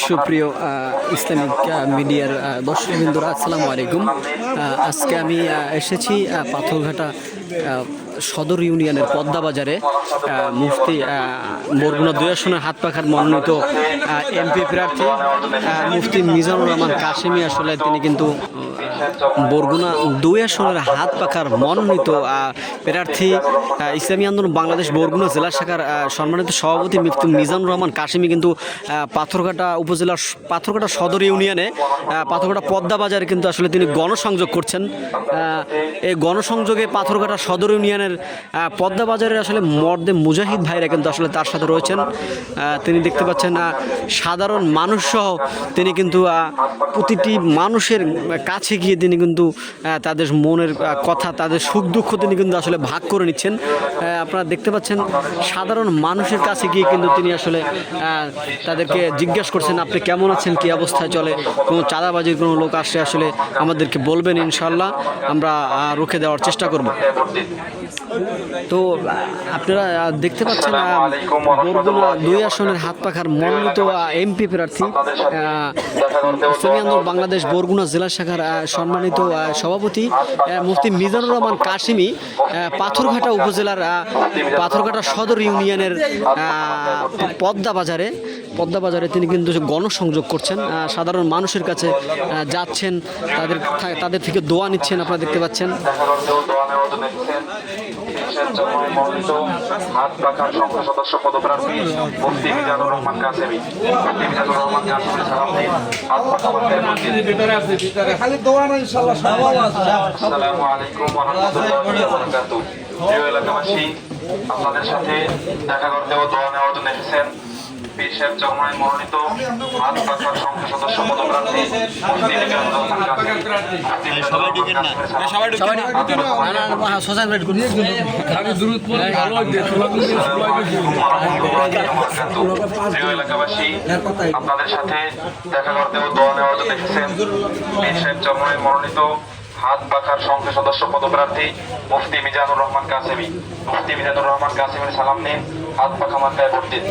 সুপ্রিয় ইসলামিক মিডিয়ার দর্শকবৃন্দরা, আসসালামু আলাইকুম। আজকে আমি এসেছি পাথরঘাটা সদর ইউনিয়নের পদ্মা বাজারে। মুফতি বরগুনা 2 আসনের হাত পাখার মনোনীত এমপি প্রার্থী মুফতি মিজানুর রহমান কাশেমি, আসলে তিনি কিন্তু বরগুনা 2 আসনের হাত পাখার মনোনীত প্রার্থী। ইসলামী আন্দোলন বাংলাদেশ বরগুনা জেলা শাখার সম্মানিত সভাপতি মুফতি মিজানুর রহমান কাশেমি কিন্তু পাথরঘাটা উপজেলার পাথরঘাটা সদর ইউনিয়নে পাথরঘাটা পদ্মা বাজারে কিন্তু আসলে তিনি গণসংযোগ করছেন। এই গণসংযোগে পাথরঘাটা সদর ইউনিয়নের পদ্মা বাজারের আসলে মর্দে মুজাহিদ ভাইরা কিন্তু আসলে তার সাথে রয়েছেন। তিনি দেখতে পাচ্ছেন সাধারণ মানুষ সহ তিনি কিন্তু প্রতিটি মানুষের কাছে গিয়ে তিনি কিন্তু তাদের মনের কথা, তাদের সুখ দুঃখ তিনি কিন্তু আসলে ভাগ করে নিচ্ছেন। আপনারা দেখতে পাচ্ছেন সাধারণ মানুষের কাছে গিয়ে কিন্তু তিনি আসলে তাদেরকে জিজ্ঞাসা করছেন, আপনি কেমন আছেন, কী অবস্থায় চলে, কোনো চাঁদাবাজির কোনো লোক আসলে আসলে আমাদেরকে বলবেন, ইনশাল্লাহ আমরা রুখে দেওয়ার চেষ্টা করব। তো আপনারা দেখতে পাচ্ছেন বরগুনা 2 আসনের হাত পাখার মনোনীত এমপি প্রার্থী ইসলামী আন্দোলন বাংলাদেশ বরগুনা জেলা শাখার সম্মানিত সভাপতি মুফতি মিজানুর রহমান কাশেমি পাথরঘাটা উপজেলার পাথরঘাটা সদর ইউনিয়নের পদ্মা বাজারে তিনি কিন্তু গণসংযোগ করছেন, সাধারণ মানুষের কাছে যাচ্ছেন, তাদের থেকে দোয়া নিচ্ছেন। আপনারা দেখতে পাচ্ছেন সদস্য পদপ্রার্থী মুফতি মিজানুর রহমান কাশেমি। আসসালামু আলাইকুম ওয়া রাহমাতুল্লাহি ওয়া বারাকাতুহু। প্রিয় এলাকাবাসী, আপনাদের সাথে দেখা করতে ও দোয়া নেওয়ার জন্য এসেছেন পীর সাহেব চরমনায় মনোনীত হাত পাখার সংসদ সদস্য পদপ্রার্থী মুফতি মিজানুর রহমান কাশেমি। সবাই ঢুকেন না, সবাই ঢুকেন না, সোশ্যাল মিডিয়া করে খালি দূরত পড়ে ভালো হবে। প্রিয় এলাকাবাসী, আপনাদের সাথে দেখা করতে ও দোয়া নেওয়ার জন্য এসেছেন পীর সাহেব চরমনায় মনোনীত হাত পাখার সংসদ সদস্য পদপ্রার্থী মুফতি মিজানুর রহমান কাশেমি। মুফতি মিজানুর রহমান কাশেমির সালাম নিন, হাত পাখা মার্কায় ভোট দিন।